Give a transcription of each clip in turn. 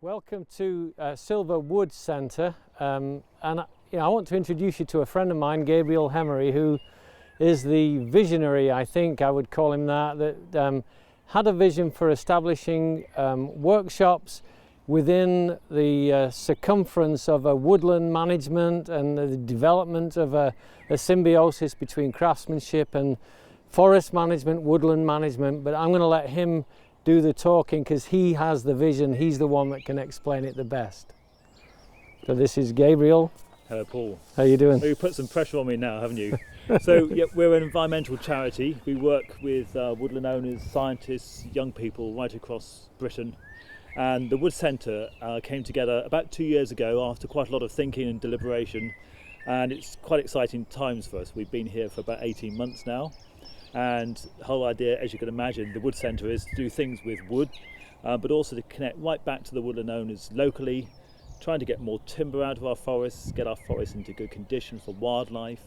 Welcome to Sylva Wood Centre, and I want to introduce you to a friend of mine, Gabriel Hemery, who is the visionary, I think I would call him that had a vision for establishing workshops within the circumference of a woodland management and the development of a symbiosis between craftsmanship and forest management, woodland management. But I'm going to let him do the talking because he has the vision. He's the one that can explain it the best. So this is Gabriel. Hello, Paul. How are you doing? Oh, you put some pressure on me now, haven't you? So yeah, we're an environmental charity. We work with woodland owners, scientists, young people right across Britain. And the Wood Centre came together about 2 years ago after quite a lot of thinking and deliberation. And it's quite exciting times for us. We've been here for about 18 months now. And the whole idea, as you can imagine, the Wood Centre is to do things with wood, but also to connect right back to the woodland owners locally, trying to get more timber out of our forests, get our forests into good condition for wildlife,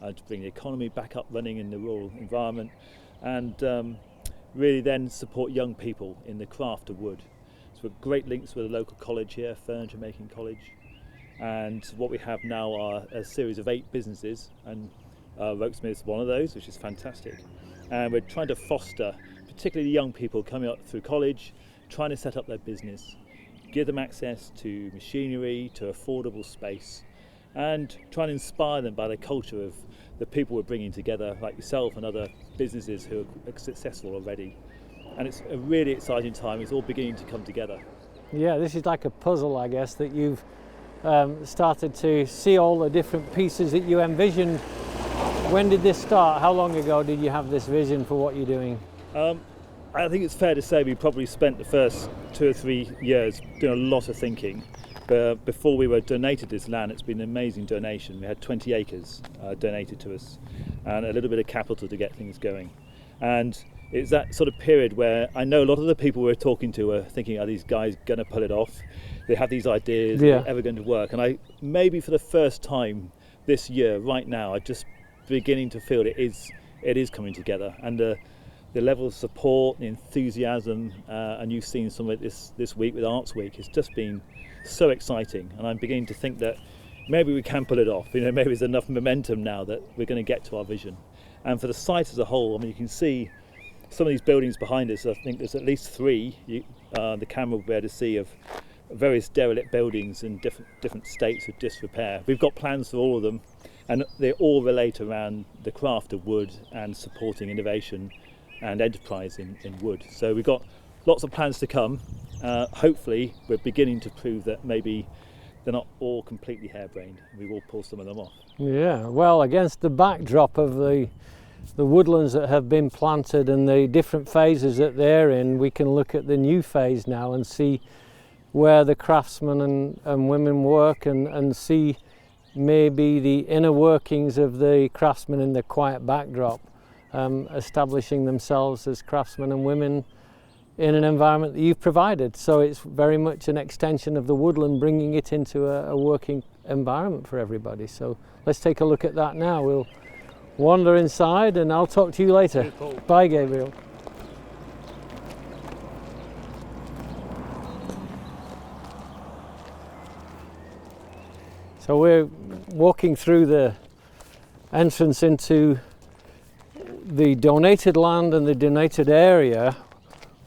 to bring the economy back up running in the rural environment, and really then support young people in the craft of wood. So we've great links with a local college here, Furniture Making College, and what we have now are a series of 8 businesses, and Rokesmith is one of those, which is fantastic. And we're trying to foster particularly young people coming up through college, trying to set up their business, give them access to machinery, to affordable space, and try and inspire them by the culture of the people we're bringing together, like yourself and other businesses who are successful already. And it's a really exciting time. It's all beginning to come together. Yeah, this is like a puzzle, I guess, that you've started to see all the different pieces that you envisioned. When did this start? How long ago did you have this vision for what you're doing? I think it's fair to say we probably spent the first 2 or 3 years doing a lot of thinking. But before we were donated this land, it's been an amazing donation. We had 20 acres donated to us and a little bit of capital to get things going. And it's that sort of period where I know a lot of the people we're talking to are thinking, are these guys going to pull it off? They have these ideas, are they ever going to work? And I maybe for the first time this year, right now, I just beginning to feel it is coming together, and the level of support, the enthusiasm, and you've seen some of it this week with Arts Week. It's just been so exciting, and I'm beginning to think that maybe we can pull it off. Maybe there's enough momentum now that we're going to get to our vision. And for the site as a whole, I mean, you can see some of these buildings behind us. I think there's at least 3. The camera will be able to see of various derelict buildings in different states of disrepair. We've got plans for all of them, and they all relate around the craft of wood and supporting innovation and enterprise in wood. So we've got lots of plans to come. Hopefully we're beginning to prove that maybe they're not all completely harebrained. We will pull some of them off. Yeah, well, against the backdrop of the woodlands that have been planted and the different phases that they're in, we can look at the new phase now and see where the craftsmen and women work and see maybe the inner workings of the craftsmen in the quiet backdrop, establishing themselves as craftsmen and women in an environment that you've provided. So it's very much an extension of the woodland, bringing it into a working environment for everybody. So let's take a look at that now. We'll wander inside and I'll talk to you later. Bye, Gabriel. So we're walking through the entrance into the donated land and the donated area,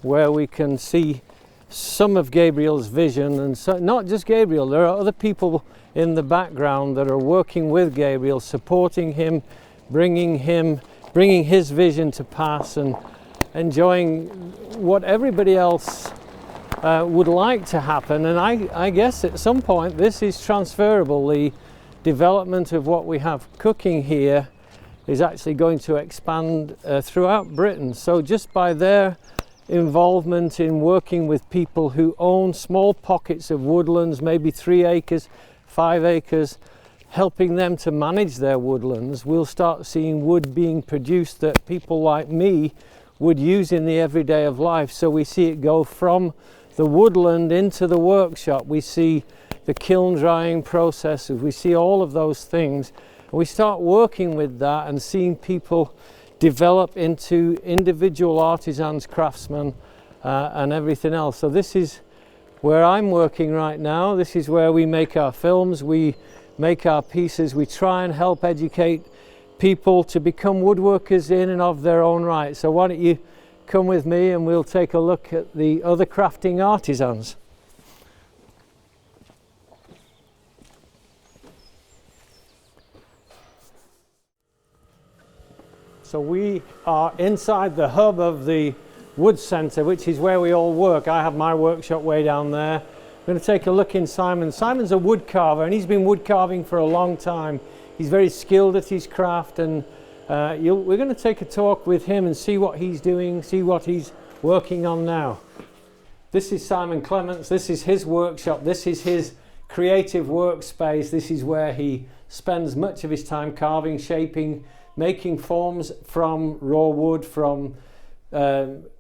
where we can see some of Gabriel's vision, and so, not just Gabriel, there are other people in the background that are working with Gabriel, supporting him, bringing his vision to pass, and enjoying what everybody else would like to happen. And I guess at some point this is transferable. The development of what we have cooking here is actually going to expand throughout Britain. So just by their involvement in working with people who own small pockets of woodlands, maybe 3 acres, 5 acres, helping them to manage their woodlands, we'll start seeing wood being produced that people like me would use in the everyday of life. So we see it go from the woodland into the workshop. We see the kiln drying processes. We see all of those things. And we start working with that and seeing people develop into individual artisans, craftsmen, and everything else. So this is where I'm working right now. This is where we make our films, we make our pieces, we try and help educate people to become woodworkers in and of their own right. So why don't you come with me and we'll take a look at the other crafting artisans. So we are inside the hub of the Wood Centre, which is where we all work. I have my workshop way down there. I'm going to take a look in Simon. Simon's a wood carver and he's been wood carving for a long time. He's very skilled at his craft, and we're going to take a talk with him and see what he's doing, see what he's working on now. This is Simon Clements. This is his workshop. This is his creative workspace. This is where he spends much of his time carving, shaping, making forms from raw wood, from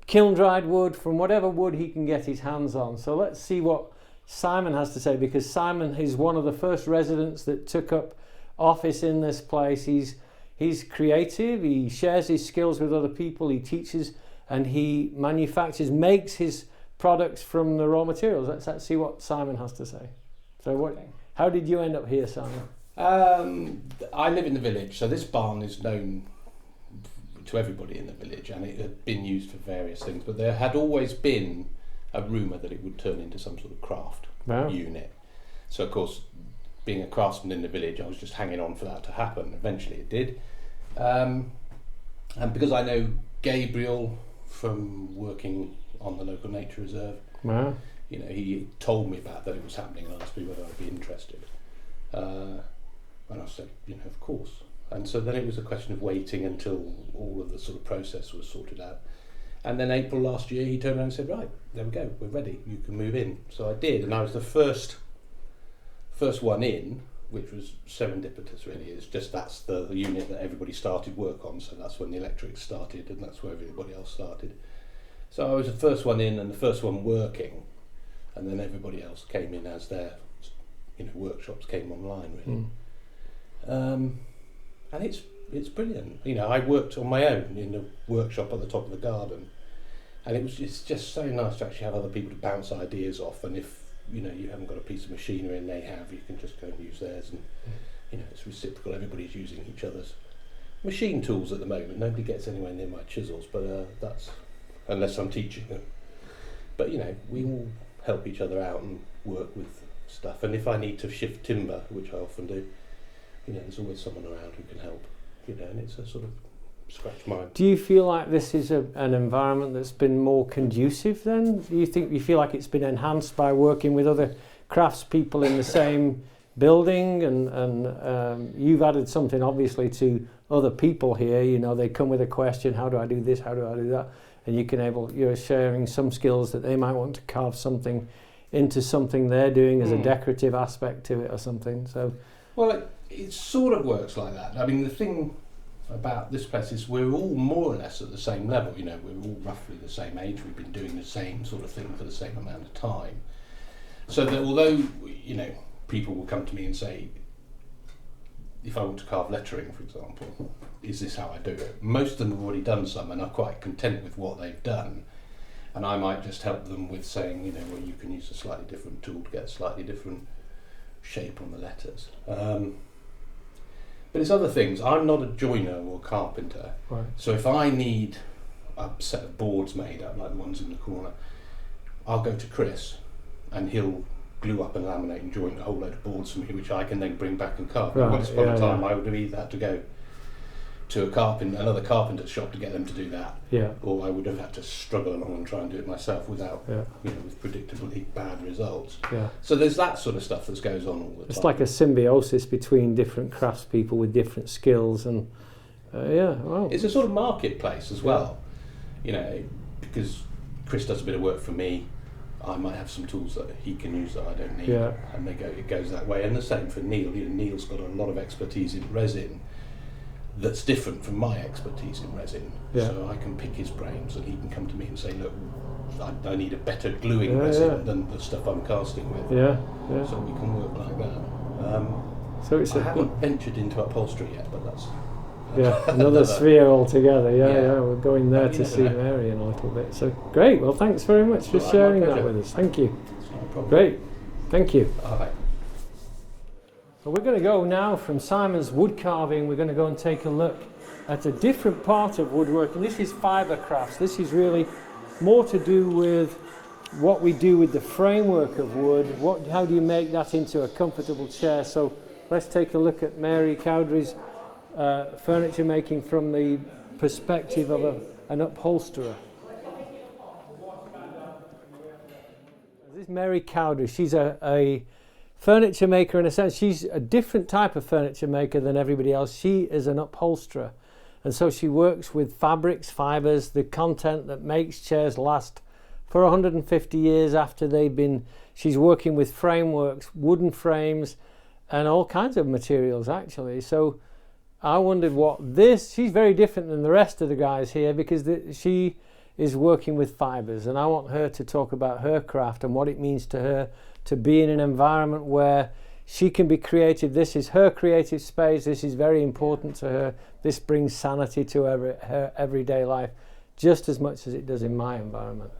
kiln-dried wood, from whatever wood he can get his hands on. So let's see what Simon has to say, because Simon is one of the first residents that took up office in this place. He's creative, he shares his skills with other people, he teaches and he manufactures, makes his products from the raw materials. Let's see what Simon has to say. So how did you end up here, Simon? I live in the village, so this barn is known to everybody in the village, and it had been used for various things, but there had always been a rumour that it would turn into some sort of craft unit. So of course, being a craftsman in the village, I was just hanging on for that to happen. Eventually it did. And because I know Gabriel from working on the local nature reserve, you know, he told me about that it was happening and asked me whether I'd be interested. And I said, you know, of course. And so then it was a question of waiting until all of the sort of process was sorted out. And then April last year, he turned around and said, right, there we go, we're ready, you can move in. So I did, and I was the first one in, which was serendipitous really. It's just that's the unit that everybody started work on, so that's when the electrics started, and that's where everybody else started. So I was the first one in and the first one working, and then everybody else came in as their, you know, workshops came online really. And it's brilliant. You know, I worked on my own in the workshop at the top of the garden, and it's just so nice to actually have other people to bounce ideas off. And if you know you haven't got a piece of machinery and they have, you can just go and use theirs, and you know it's reciprocal. Everybody's using each other's machine tools at the moment. Nobody gets anywhere near my chisels, but that's unless I'm teaching them. But you know, we all help each other out and work with stuff. And if I need to shift timber, which I often do, you know, there's always someone around who can help. You know, and it's a sort of scratch my. Do you feel like this is an environment that's been more conducive then? Do you think you feel like it's been enhanced by working with other craftspeople in the same building, and you've added something obviously to other people here? You know, they come with a question, how do I do this, how do I do that? And you're sharing some skills that they might want to carve something into something they're doing as a decorative aspect to it or something. So, well, it sort of works like that. I mean, the thing about this place is we're all more or less at the same level. You know, we're all roughly the same age. We've been doing the same sort of thing for the same amount of time. So that although, you know, people will come to me and say, if I want to carve lettering, for example, is this how I do it? Most of them have already done some and are quite content with what they've done. And I might just help them with saying, you know, well, you can use a slightly different tool to get a slightly different shape on the letters. But it's other things. I'm not a joiner or carpenter, right. So if I need a set of boards made up, like the ones in the corner, I'll go to Chris and he'll glue up and laminate and join a whole load of boards for me, which I can then bring back and carve. Right, Once upon a time I would have either had to go to another carpenter's shop to get them to do that, or I would have had to struggle along and try and do it myself without, you know, with predictably bad results. So there's that sort of stuff that goes on all the time. It's like a symbiosis between different craftspeople with different skills, and it's a sort of marketplace as well. You know, because Chris does a bit of work for me, I might have some tools that he can use that I don't need, and it goes that way. And the same for Neil. You know, Neil's got a lot of expertise in resin that's different from my expertise in resin, so I can pick his brains and he can come to me and say, look, I need a better gluing resin than the stuff I'm casting with, so we can work like that. So it's I haven't ventured into upholstery yet, but that's another sphere altogether. We're going there to see Mary in a little bit. So great, well thanks very much for sharing that with us. Thank you. problem. Great, thank you. All right. So we're going to go now from Simon's wood carving, we're going to go and take a look at a different part of woodworking. This is fibre crafts. This is really more to do with what we do with the framework of wood. How do you make that into a comfortable chair? So let's take a look at Mary Cowdery's furniture making from the perspective of an upholsterer. This is Mary Cowdery. She's a furniture maker in a sense. She's a different type of furniture maker than everybody else. She is an upholsterer, and so she works with fabrics, fibres, the content that makes chairs last for 150 years after they've been. She's working with frameworks, wooden frames, and all kinds of materials actually. So I wondered she's very different than the rest of the guys here because she is working with fibres, and I want her to talk about her craft and what it means to her to be in an environment where she can be creative. This is her creative space. This is very important to her. This brings sanity to her everyday life just as much as it does in my environment.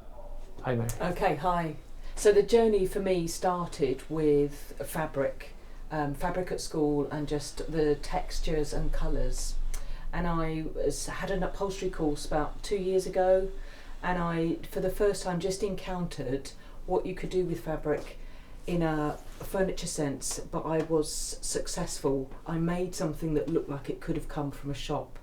Hi, Mary. Okay, hi. So the journey for me started with fabric at school and just the textures and colours. And I had an upholstery course about 2 years ago, and I, for the first time, just encountered what you could do with fabric in a furniture sense, but I was successful. I made something that looked like it could have come from a shop.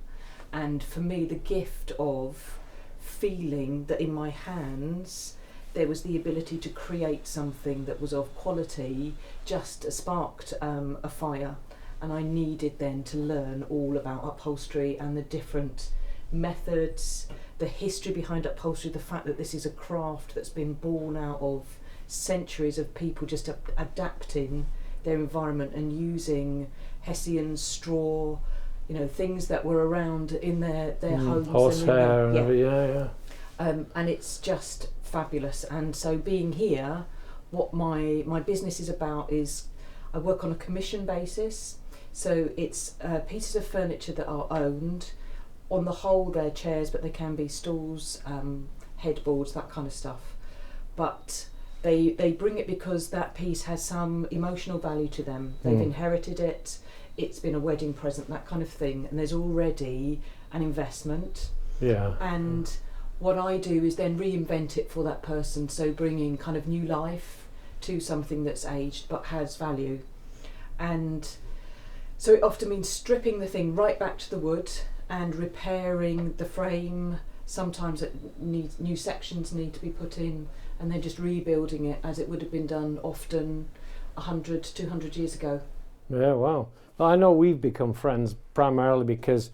And for me, the gift of feeling that in my hands there was the ability to create something that was of quality just sparked a fire. And I needed then to learn all about upholstery and the different methods, the history behind upholstery, the fact that this is a craft that's been born out of centuries of people just adapting their environment and using hessian, straw, things that were around in their homes. Horsehair and and it's just fabulous. And so being here, what my business is about is I work on a commission basis. So it's pieces of furniture that are owned. On the whole, they're chairs, but they can be stools, headboards, that kind of stuff. But they bring it because that piece has some emotional value to them. They've inherited it. It's been a wedding present, that kind of thing. And there's already an investment. Yeah. And what I do is then reinvent it for that person. So bringing kind of new life to something that's aged but has value. And so it often means stripping the thing right back to the wood and repairing the frame. Sometimes new sections need to be put in, and then just rebuilding it as it would have been done often 100, 200 years ago. Yeah, wow. Well, I know we've become friends primarily because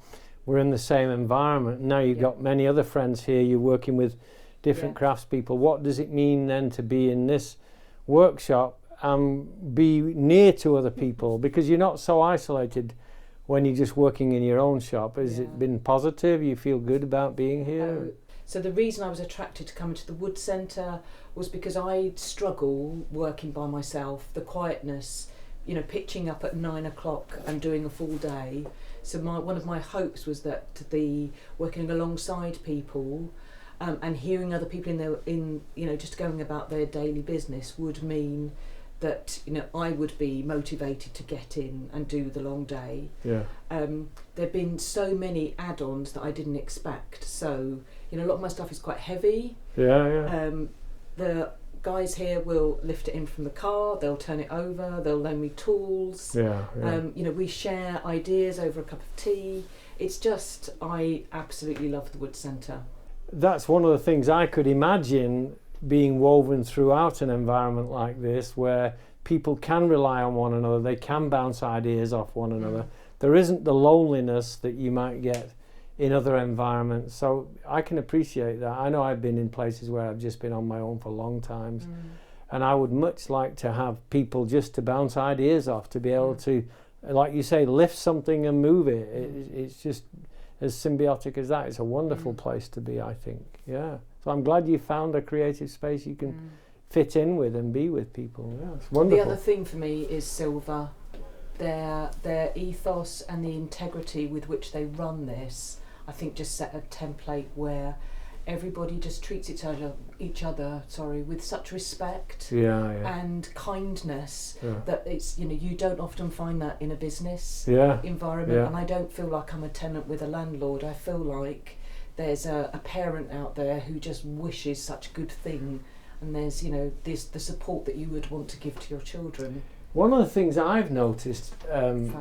we're in the same environment. Now you've got many other friends here. You're working with different craftspeople. What does it mean then to be in this workshop and be near to other people? Because you're not so isolated when you're just working in your own shop. Has it been positive? You feel good about being here? So the reason I was attracted to coming to the Wood Centre was because I struggle working by myself, the quietness, pitching up at 9 o'clock and doing a full day. So one of my hopes was that the working alongside people and hearing other people just going about their daily business would mean that I would be motivated to get in and do the long day. There've been so many add-ons that I didn't expect. So a lot of my stuff is quite heavy. The guys here will lift it in from the car, they'll turn it over, they'll loan me tools. We share ideas over a cup of tea. It's just, I absolutely love the Wood Centre. That's one of the things I could imagine being woven throughout an environment like this, where people can rely on one another, they can bounce ideas off one another. There isn't the loneliness that you might get in other environments. So I can appreciate that. I know I've been in places where I've just been on my own for long times, and I would much like to have people just to bounce ideas off, to be able to, like you say, lift something and move it. It's just as symbiotic as that. It's a wonderful place to be, I think. So I'm glad you found a creative space you can fit in with and be with people. It's wonderful. The other thing for me is Sylva. Their ethos and the integrity with which they run this, I think, just set a template where everybody just treats each other with such respect and kindness that it's, you know, you don't often find that in a business environment. And I don't feel like I'm a tenant with a landlord. I feel like there's a parent out there who just wishes such a good thing, and there's, you know, the support that you would want to give to your children. One of the things I've noticed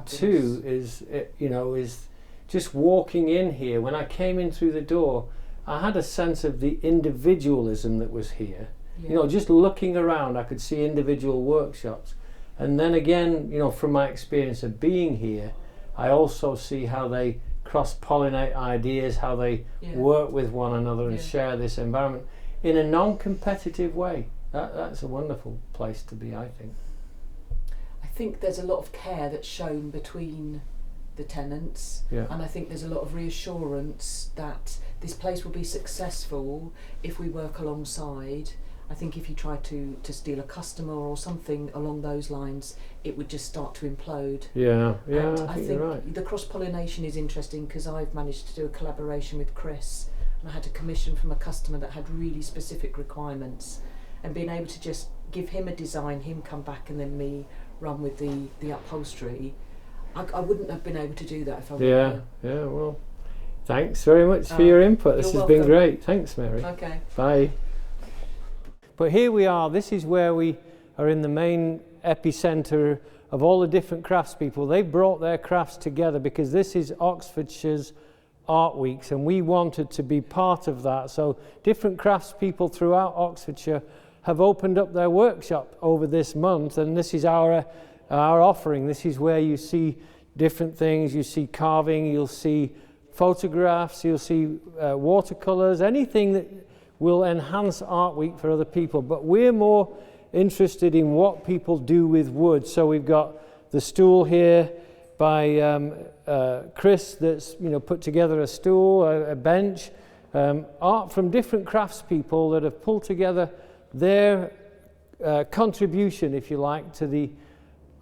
too is just walking in here. When I came in through the door, I had a sense of the individualism that was here. You know, just looking around, I could see individual workshops. And then again, you know, from my experience of being here, I also see how they cross-pollinate ideas, how they work with one another and share this environment in a non-competitive way. That's a wonderful place to be, I think. I think there's a lot of care that's shown between the tenants, and I think there's a lot of reassurance that this place will be successful if we work alongside. I think if you try to steal a customer or something along those lines, it would just start to implode. I think you're right. The cross-pollination is interesting, because I've managed to do a collaboration with Chris, and I had a commission from a customer that had really specific requirements, and being able to just give him a design, him come back, and then me run with the upholstery. I wouldn't have been able to do that if I weren't here. Well, thanks very much for your input. This has been great. Thanks, Mary. Okay. Bye. But here we are. This is where we are in the main epicentre of all the different craftspeople. They brought their crafts together because this is Oxfordshire's Art Weeks, and we wanted to be part of that. So different craftspeople throughout Oxfordshire have opened up their workshop over this month, and this is our offering. This is where you see different things. You see carving, you'll see photographs, you'll see watercolours, anything that will enhance Art Week for other people. But we're more interested in what people do with wood. So we've got the stool here by Chris that's, you know, put together a stool, a bench, art from different craftspeople that have pulled together their contribution, if you like, to the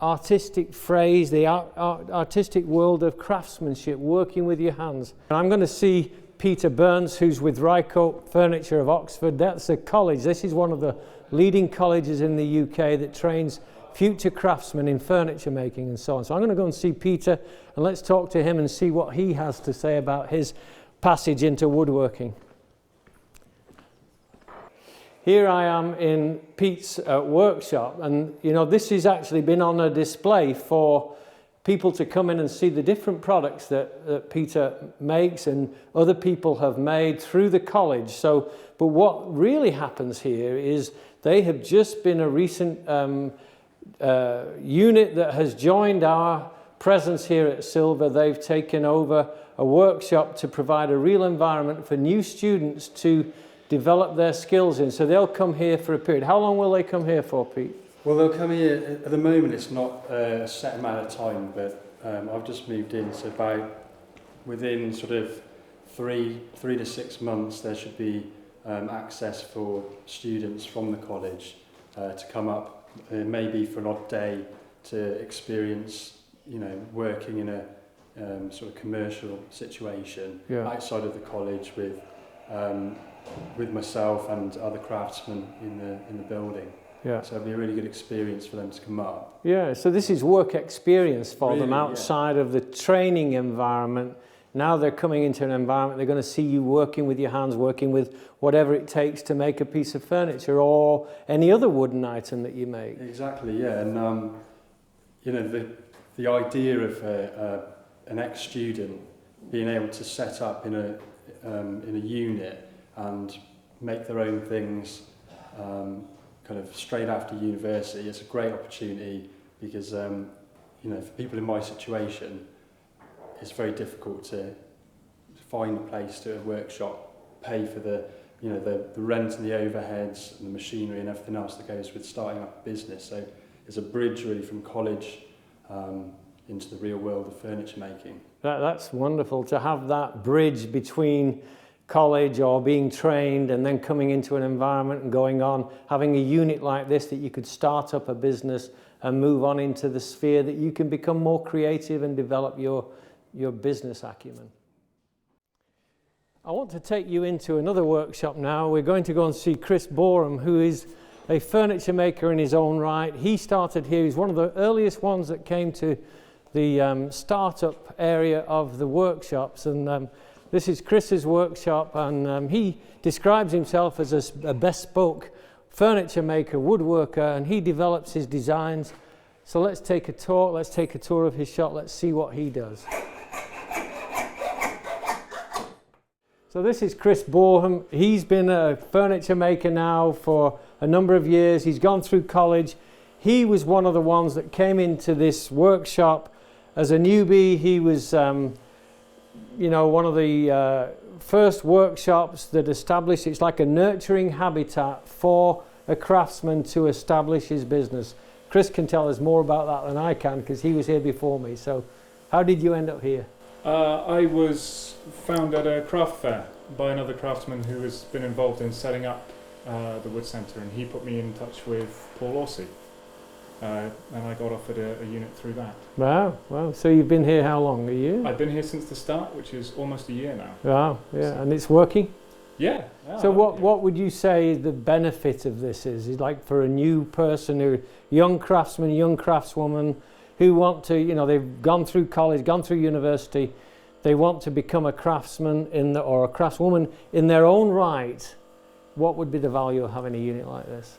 artistic phrase, the artistic world of craftsmanship, working with your hands. And I'm going to see Peter Burns, who's with Rycote Furniture of Oxford. That's a college. This is one of the leading colleges in the UK that trains future craftsmen in furniture making and so on. So I'm going to go and see Peter, and let's talk to him and see what he has to say about his passage into woodworking. Here I am in Pete's workshop, and you know, this has actually been on a display for people to come in and see the different products that Peter makes and other people have made through the college. So, but what really happens here is they have just been a recent unit that has joined our presence here at Sylva. They've taken over a workshop to provide a real environment for new students to develop their skills in. So they'll come here for a period. How long will they come here for, Pete? Well, they'll come here, at the moment it's not a set amount of time, but I've just moved in, so about within sort of three to 6 months there should be access for students from the college to come up, maybe for an odd day to experience, you know, working in a sort of commercial situation outside of the college with myself and other craftsmen in the building. Yeah. So it'll be a really good experience for them to come up. Yeah, so this is work experience for them outside of the training environment. Now they're coming into an environment, they're going to see you working with your hands, working with whatever it takes to make a piece of furniture or any other wooden item that you make. Exactly, yeah. And you know, the idea of an ex-student being able to set up in a unit and make their own things kind of straight after university, it's a great opportunity because you know, for people in my situation, it's very difficult to find a place to a workshop, pay for the rent and the overheads and the machinery and everything else that goes with starting up a business. So it's a bridge really from college into the real world of furniture making. That's wonderful to have that bridge between college or being trained and then coming into an environment and going on, having a unit like this that you could start up a business and move on into the sphere that you can become more creative and develop your business acumen. I want to take you into another workshop now. We're going to go and see Chris Boreham, who is a furniture maker in his own right. He started here. He's one of the earliest ones that came to the startup area of the workshops, and this is Chris's workshop, and he describes himself as a bespoke furniture maker, woodworker, and he develops his designs. So let's take a tour. Let's take a tour of his shop. Let's see what he does. So this is Chris Boreham. He's been a furniture maker now for a number of years. He's gone through college. He was one of the ones that came into this workshop as a newbie. He was, one of the first workshops that established, it's like a nurturing habitat for a craftsman to establish his business. Chris can tell us more about that than I can because he was here before me. So how did you end up here? I was found at a craft fair by another craftsman who has been involved in setting up the Wood Centre, and he put me in touch with Paul Orsi, and I got offered a unit through that. Wow. So you've been here how long? A year? I've been here since the start, which is almost a year now. Wow, yeah, and it's working? Yeah. So what would you say the benefit of this is? Is like for a new person, a young craftsman, young craftswoman, who want to, they've gone through college, gone through university, they want to become a craftsman or a craftswoman in their own right. What would be the value of having a unit like this?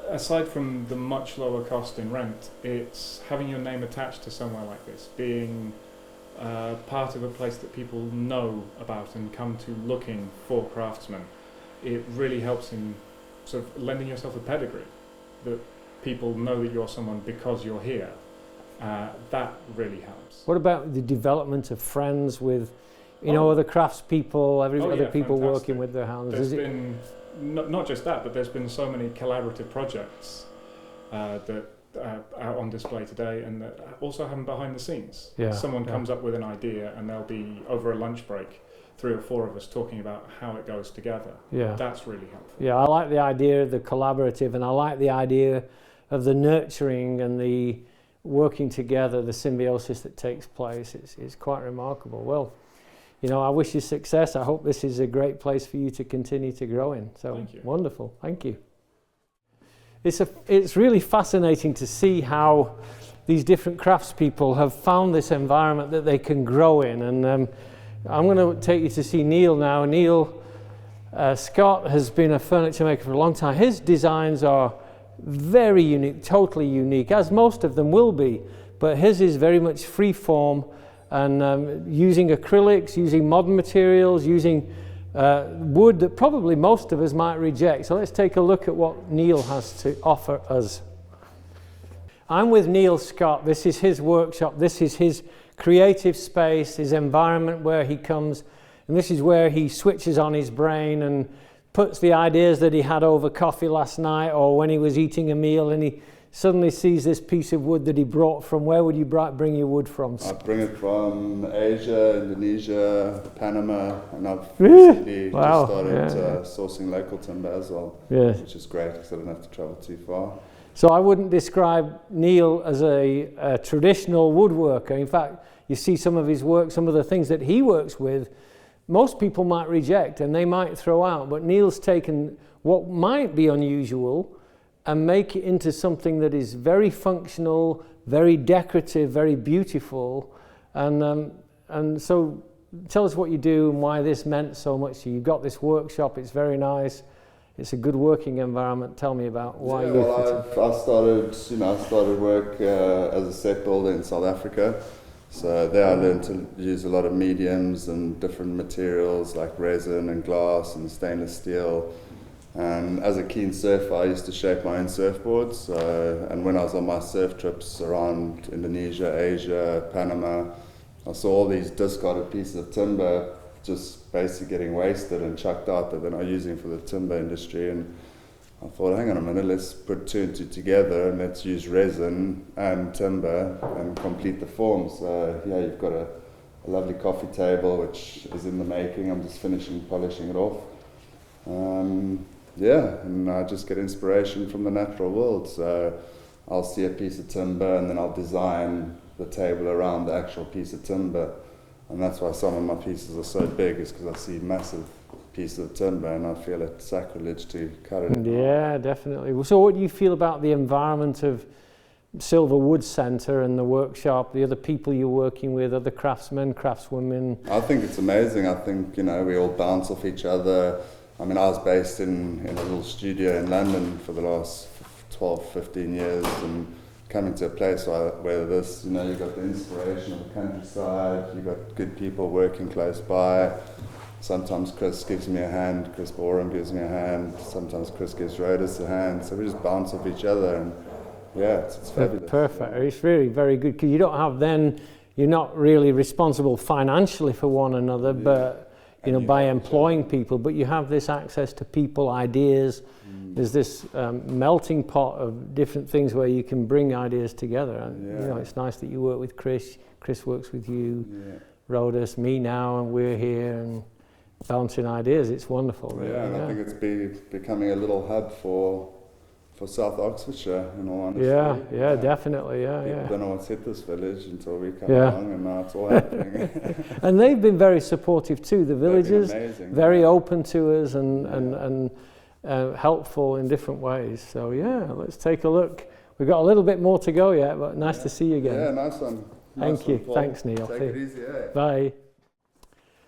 Aside from the much lower cost in rent, it's having your name attached to somewhere like this, being part of a place that people know about and come to looking for craftsmen. It really helps in sort of lending yourself a pedigree, that people know that you're someone because you're here. That really helps. What about the development of friends with, other craftspeople, other people fantastic. Working with their hands? There's been not just that, but there's been so many collaborative projects that are on display today, and that also happen behind the scenes. Someone comes up with an idea, and there'll be over a lunch break 3 or 4 of us talking about how it goes together. That's really helpful. I like the idea of the collaborative, and I like the idea of the nurturing and the working together, the symbiosis that takes place. It's quite remarkable. Well, I wish you success. I hope this is a great place for you to continue to grow in. So thank you. Wonderful. Thank you. It's really fascinating to see how these different craftspeople have found this environment that they can grow in. And I'm going to take you to see Neil now. Neil Scott has been a furniture maker for a long time. His designs are very unique, totally unique, as most of them will be, but his is very much free form and using acrylics, using modern materials, using wood that probably most of us might reject. So let's take a look at what Neil has to offer us. I'm with Neil Scott. This is his workshop. This is his creative space, his environment where he comes, and this is where he switches on his brain and puts the ideas that he had over coffee last night or when he was eating a meal, and he suddenly sees this piece of wood that he brought from. Where would you bring your wood from? I bring it from Asia, Indonesia, Panama, and I've recently just started sourcing local timber as well, which is great because I don't have to travel too far. So I wouldn't describe Neil as a traditional woodworker. In fact, you see some of his work, some of the things that he works with, most people might reject and they might throw out, but Neil's taken what might be unusual and make it into something that is very functional, very decorative, very beautiful. And so tell us what you do and why this meant so much to you. You've got this workshop, it's very nice. It's a good working environment. Tell me about why you... I started work as a set builder in South Africa. So there I learned to use a lot of mediums and different materials like resin and glass and stainless steel. And as a keen surfer, I used to shape my own surfboards. And when I was on my surf trips around Indonesia, Asia, Panama, I saw all these discarded pieces of timber just basically getting wasted and chucked out that they're not using for the timber industry. And I thought, hang on a minute, let's put 2 and 2 together and let's use resin and timber and complete the form. So yeah, you've got a lovely coffee table which is in the making. I'm just finishing polishing it off. And I just get inspiration from the natural world. So I'll see a piece of timber and then I'll design the table around the actual piece of timber. And that's why some of my pieces are so big, is because I see massive pieces of timber and I feel it's sacrilege to cut it. Yeah, definitely. So what do you feel about the environment of Sylva Wood Centre and the workshop, the other people you're working with, other craftsmen, craftswomen? I think it's amazing. I think, you know, we all bounce off each other. I mean, I was based in a little studio in London for the last 12, 15 years, and coming to a place where this, you know, you've got the inspiration of the countryside, you've got good people working close by. Sometimes Chris gives me a hand, Chris Borum gives me a hand, sometimes Chris gives Rhodus a hand, so we just bounce off each other, and yeah, it's fabulous. Perfect. It's really very good, because you don't have then, you're not really responsible financially for one another, but you know, by employing people, but you have this access to people, ideas. There's this melting pot of different things where you can bring ideas together. And you know, it's nice that you work with Chris. Chris works with you, Rhodus, me now, and we're here and bouncing ideas. It's wonderful, really. Yeah, and I think it's becoming a little hub for South Oxfordshire, in all honesty. Yeah, definitely, People don't know what's hit this village until we come along, and now it's all happening. And they've been very supportive too, the villagers, very open to us and helpful in different ways. So yeah, let's take a look. We've got a little bit more to go yet, but nice to see you again. Yeah, nice one. Thank you. Thanks, Neil. Take it easy, Bye.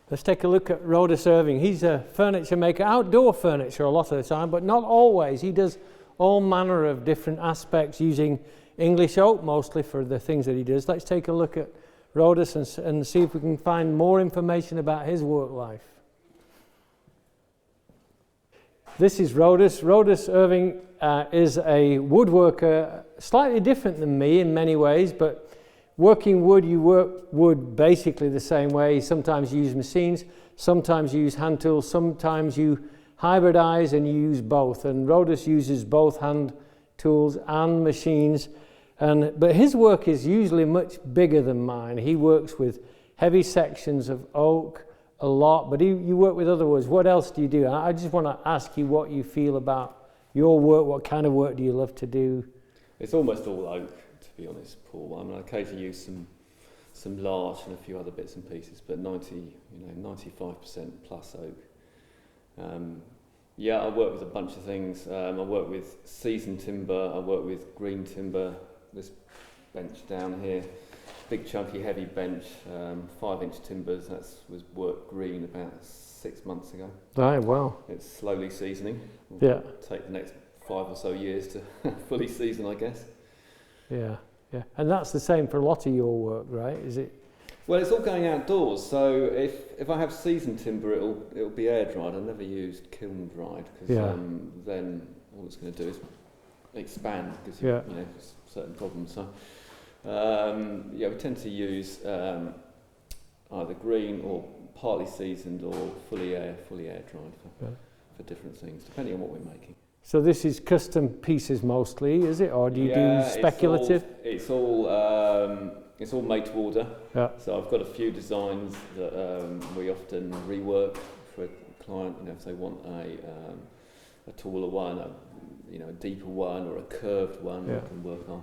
Let's take a look at Rhodus Irving. He's a furniture maker, outdoor furniture a lot of the time, but not always. He does all manner of different aspects using English oak mostly for the things that he does. Let's take a look at Rhodus and see if we can find more information about his work life. This is Rhodus. Rhodus Irving is a woodworker, slightly different than me in many ways, but working wood, you work wood basically the same way. Sometimes you use machines, sometimes you use hand tools, sometimes you hybridize and you use both. And Rhodus uses both hand tools and machines. But his work is usually much bigger than mine. He works with heavy sections of oak a lot, but you work with other woods. What else do you do? I just want to ask you what you feel about your work. What kind of work do you love to do? It's almost all oak, to be honest, Paul. I mean, I occasionally use some larch and a few other bits and pieces, but 95% plus oak. I work with a bunch of things. I work with seasoned timber, I work with green timber, this bench down here, big chunky heavy bench, 5-inch timbers, that was worked green about 6 months ago. Right, wow. It's slowly seasoning. It'll take the next 5 or so years to fully season, I guess. Yeah. And that's the same for a lot of your work, right? Is it? Well, it's all going outdoors, so if I have seasoned timber, it'll be air dried. I've never used kiln dried, because then all it's going to do is expand, because you know, certain problems. So we tend to use either green or partly seasoned or fully air dried for different things, depending on what we're making. So this is custom pieces mostly, is it, or do you do speculative? It's all made to order. Yeah. So I've got a few designs that we often rework for a client. You know, if they want a taller one, a deeper one, or a curved one, we can work on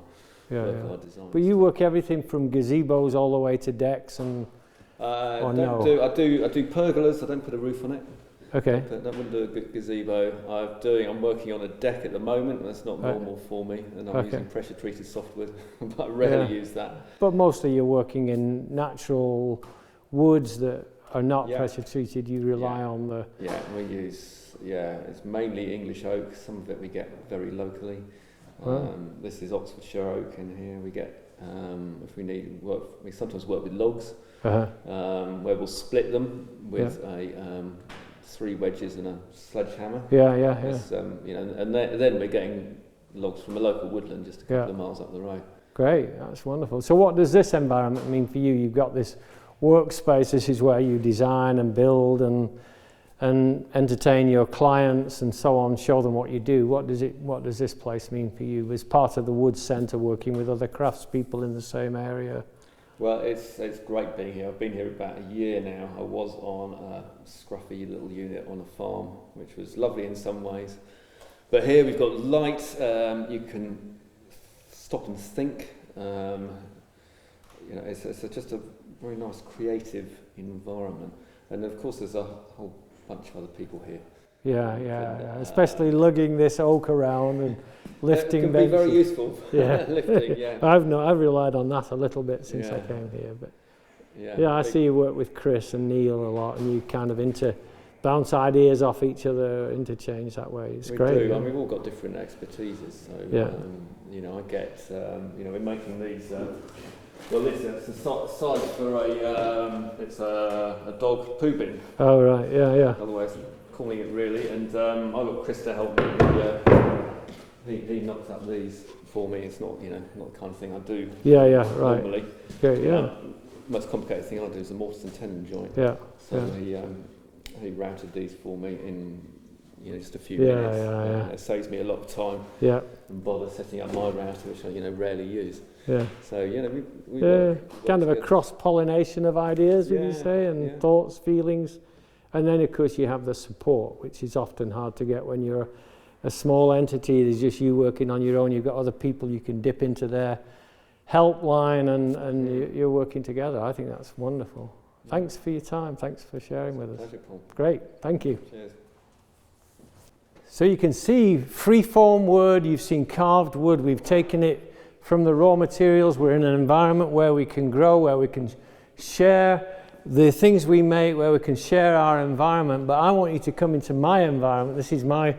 our designs. But you work everything from gazebos all the way to decks and. I do pergolas. I don't put a roof on it. Okay. That wouldn't do a good gazebo. I'm working on a deck at the moment. That's not normal for me, and I'm using pressure treated softwood, but I rarely use that. But mostly you're working in natural woods that are not pressure treated. You rely on the. Yeah, we use. It's mainly English oak. Some of it we get very locally. This is Oxfordshire oak in here. We get if we need work. We sometimes work with logs, where we'll split them with a. 3 wedges and a sledgehammer. And then we're getting logs from a local woodland just a couple of miles up the road. Great, that's wonderful. So what does this environment mean for you? You've got this workspace. This is where you design and build and entertain your clients and so on. Show them what you do. What does this place mean for you as part of the Wood Centre, working with other craftspeople in the same area? Well, it's great being here. I've been here about a year now. I was on a scruffy little unit on a farm, which was lovely in some ways. But here we've got light. You can stop and think. It's just a very nice creative environment. And of course there's a whole bunch of other people here. Yeah, especially lugging this oak around and lifting it can benches. be very useful. Yeah. Lifting, yeah. I've relied on that a little bit since I came here, but I see you work with Chris and Neil a lot, and you kind of bounce ideas off each other, interchange that way. It's great. We do. Yeah. I mean, we've all got different expertises. So you know, I get we're making these. Well, this is a size for it's a dog poo bin. Oh right, yeah. Otherwise, calling it really. And I got Chris to help me. He knocks up these for me. It's not not the kind of thing I do. Right. Normally. Okay, Most complicated thing I do is the mortise and tenon joint. Yeah. So he routed these for me in just a few minutes. It saves me a lot of time. Yeah. And bother setting up my router, which I rarely use. Yeah. So we kind of a together. cross-pollination of ideas, would you say, and thoughts, feelings, and then of course you have the support, which is often hard to get when you're a small entity. There's just you working on your own. You've got other people you can dip into their helpline, and you're working together. I think that's wonderful. Thanks for your time. Thanks for sharing with us. Pleasure, Paul. Great. Thank you. Cheers. So you can see freeform wood. You've seen carved wood. We've taken it from the raw materials. We're in an environment where we can grow, where we can share the things we make, where we can share our environment. But I want you to come into my environment. This is my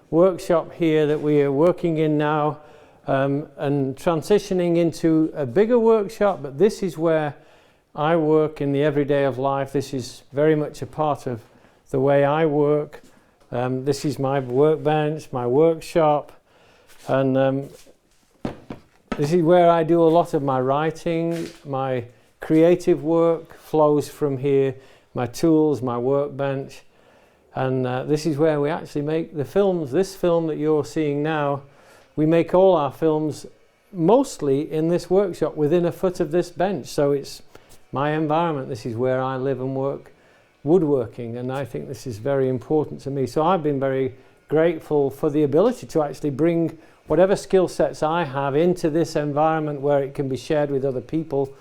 workshop here that we are working in now, and transitioning into a bigger workshop. But this is where I work in the everyday of life. This is very much a part of the way I work. This is my workbench, my workshop, and this is where I do a lot of my writing. My creative work flows from here, my tools, my workbench, and this is where we actually make the films. This film that you're seeing now, we make all our films mostly in this workshop within a foot of this bench. So it's my environment. This is where I live and work woodworking, and I think this is very important to me. So I've been very grateful for the ability to actually bring whatever skill sets I have into this environment where it can be shared with other people,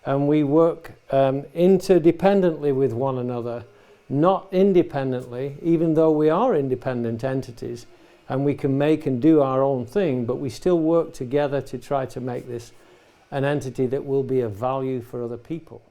and we work interdependently with one another, not independently, even though we are independent entities and we can make and do our own thing, but we still work together to try to make this an entity that will be of value for other people.